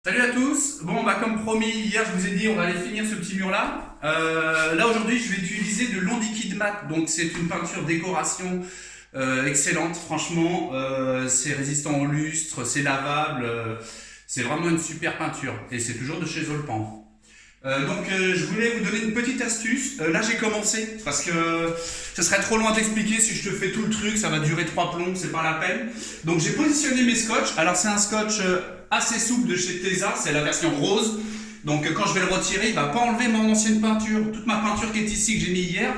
Salut à tous. Bon, bah, comme promis, hier je vous ai dit on va aller finir ce petit mur là. Là aujourd'hui je vais utiliser de l'Ondiquid Mat. Donc c'est une peinture décoration excellente, franchement. C'est résistant au lustre, c'est lavable. C'est vraiment une super peinture. Et c'est toujours de chez Zolpan. Je voulais vous donner une petite astuce. Là j'ai commencé parce que ce serait trop loin d'expliquer si je te fais tout le truc, ça va durer 3 plombs, c'est pas la peine. Donc j'ai positionné mes scotch. Alors c'est un scotch assez souple de chez Tesa, c'est la version rose. Donc quand je vais le retirer, il va pas enlever mon ancienne peinture, toute ma peinture qui est ici que j'ai mis hier.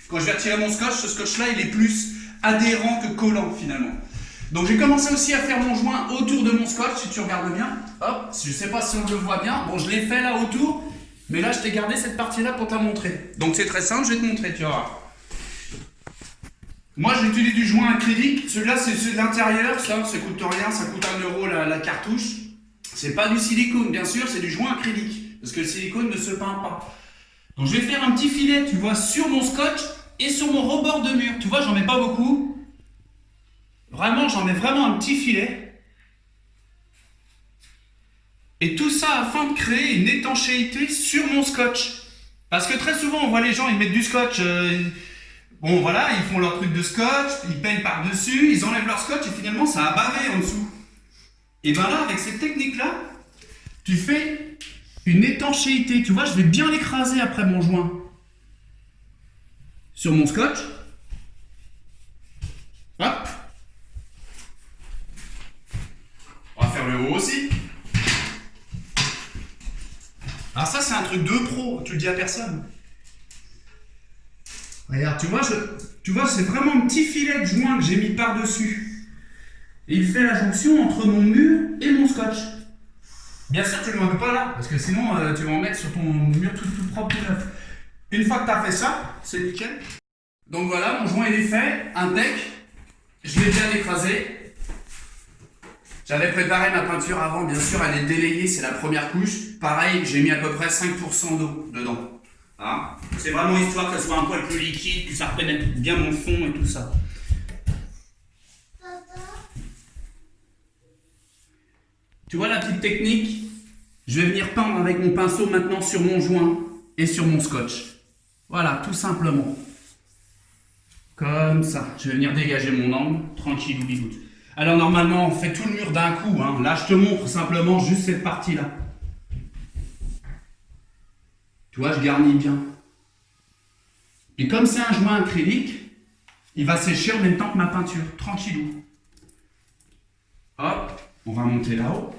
Quand je vais retirer mon scotch, ce scotch là il est plus adhérent que collant finalement. Donc j'ai commencé aussi à faire mon joint autour de mon scotch, si tu regardes bien. Hop, je sais pas si on le voit bien. Bon, je l'ai fait là autour. Mais là, je t'ai gardé cette partie-là pour te la montrer. Donc c'est très simple, je vais te montrer, tu vas voir. Moi, j'utilise du joint acrylique. Celui-là, c'est de l'intérieur, ça coûte rien, ça coûte 1 € la cartouche. C'est pas du silicone, bien sûr, c'est du joint acrylique. Parce que le silicone ne se peint pas. Donc je vais faire un petit filet, tu vois, sur mon scotch et sur mon rebord de mur. Tu vois, j'en mets pas beaucoup. Vraiment, j'en mets vraiment un petit filet. Et tout ça afin de créer une étanchéité sur mon scotch. Parce que très souvent, on voit les gens, ils mettent du scotch. Bon, voilà, ils font leur truc de scotch, ils peignent par-dessus, ils enlèvent leur scotch et finalement, ça a bavé en dessous. Et bien là, avec cette technique-là, tu fais une étanchéité. Tu vois, je vais bien l'écraser après mon joint. Sur mon scotch. Hop. On va faire le haut aussi. Alors ça c'est un truc de pro, tu le dis à personne. Regarde, tu vois c'est vraiment un petit filet de joint que j'ai mis par-dessus. Et il fait la jonction entre mon mur et mon scotch. Bien sûr tu ne le mets pas là, parce que sinon tu vas en mettre sur ton mur tout propre, tout neuf. Une fois que tu as fait ça, c'est nickel. Donc voilà, mon joint il est fait, impec. Je l'ai bien écrasé. J'avais préparé ma peinture avant, bien sûr, elle est délayée, c'est la première couche. Pareil, j'ai mis à peu près 5% d'eau dedans. Hein, c'est vraiment histoire que ça soit un poil plus liquide, que ça reprenne bien mon fond et tout ça. Tu vois la petite technique? Je vais venir peindre avec mon pinceau maintenant sur mon joint et sur mon scotch. Voilà, tout simplement. Comme ça. Je vais venir dégager mon angle, tranquille ou bigoute. Alors normalement on fait tout le mur d'un coup, hein. Là je te montre simplement juste cette partie-là. Tu vois, je garnis bien. Et comme c'est un joint acrylique, il va sécher en même temps que ma peinture, tranquillou. Hop, on va monter là-haut.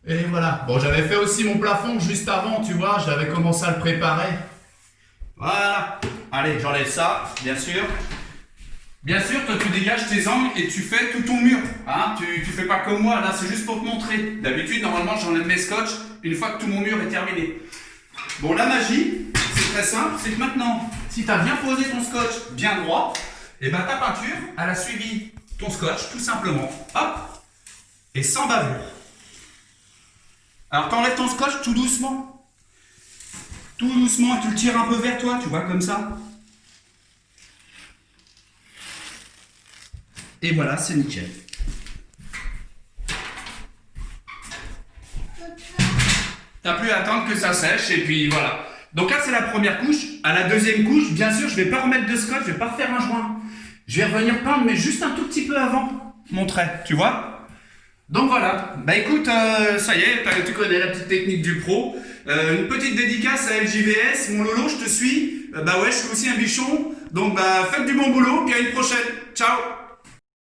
Et voilà. Bon, j'avais fait aussi mon plafond juste avant, tu vois, j'avais commencé à le préparer. Voilà. Allez, j'enlève ça, bien sûr. Bien sûr, toi tu dégages tes angles et tu fais tout ton mur. Hein, tu fais pas comme moi, là c'est juste pour te montrer. D'habitude, normalement, j'enlève mes scotch une fois que tout mon mur est terminé. Bon, la magie, c'est très simple, c'est que maintenant, si tu as bien posé ton scotch bien droit, et ben ta peinture, elle a suivi ton scotch, tout simplement. Hop, et sans bavure. Alors t'enlèves ton scotch tout doucement. Tout doucement et tu le tires un peu vers toi, tu vois, comme ça. Et voilà, c'est nickel. T'as plus à attendre que ça sèche et puis voilà. Donc là c'est la première couche. À la deuxième couche, bien sûr, je vais pas remettre de scotch, je vais pas refaire un joint. Je vais revenir peindre, mais juste un tout petit peu avant mon trait, tu vois. Donc voilà, bah écoute, ça y est, tu connais la petite technique du pro. Une petite dédicace à LJVS, mon Lolo, je te suis. Bah ouais, je suis aussi un bichon. Donc bah faites du bon boulot, puis à une prochaine. Ciao.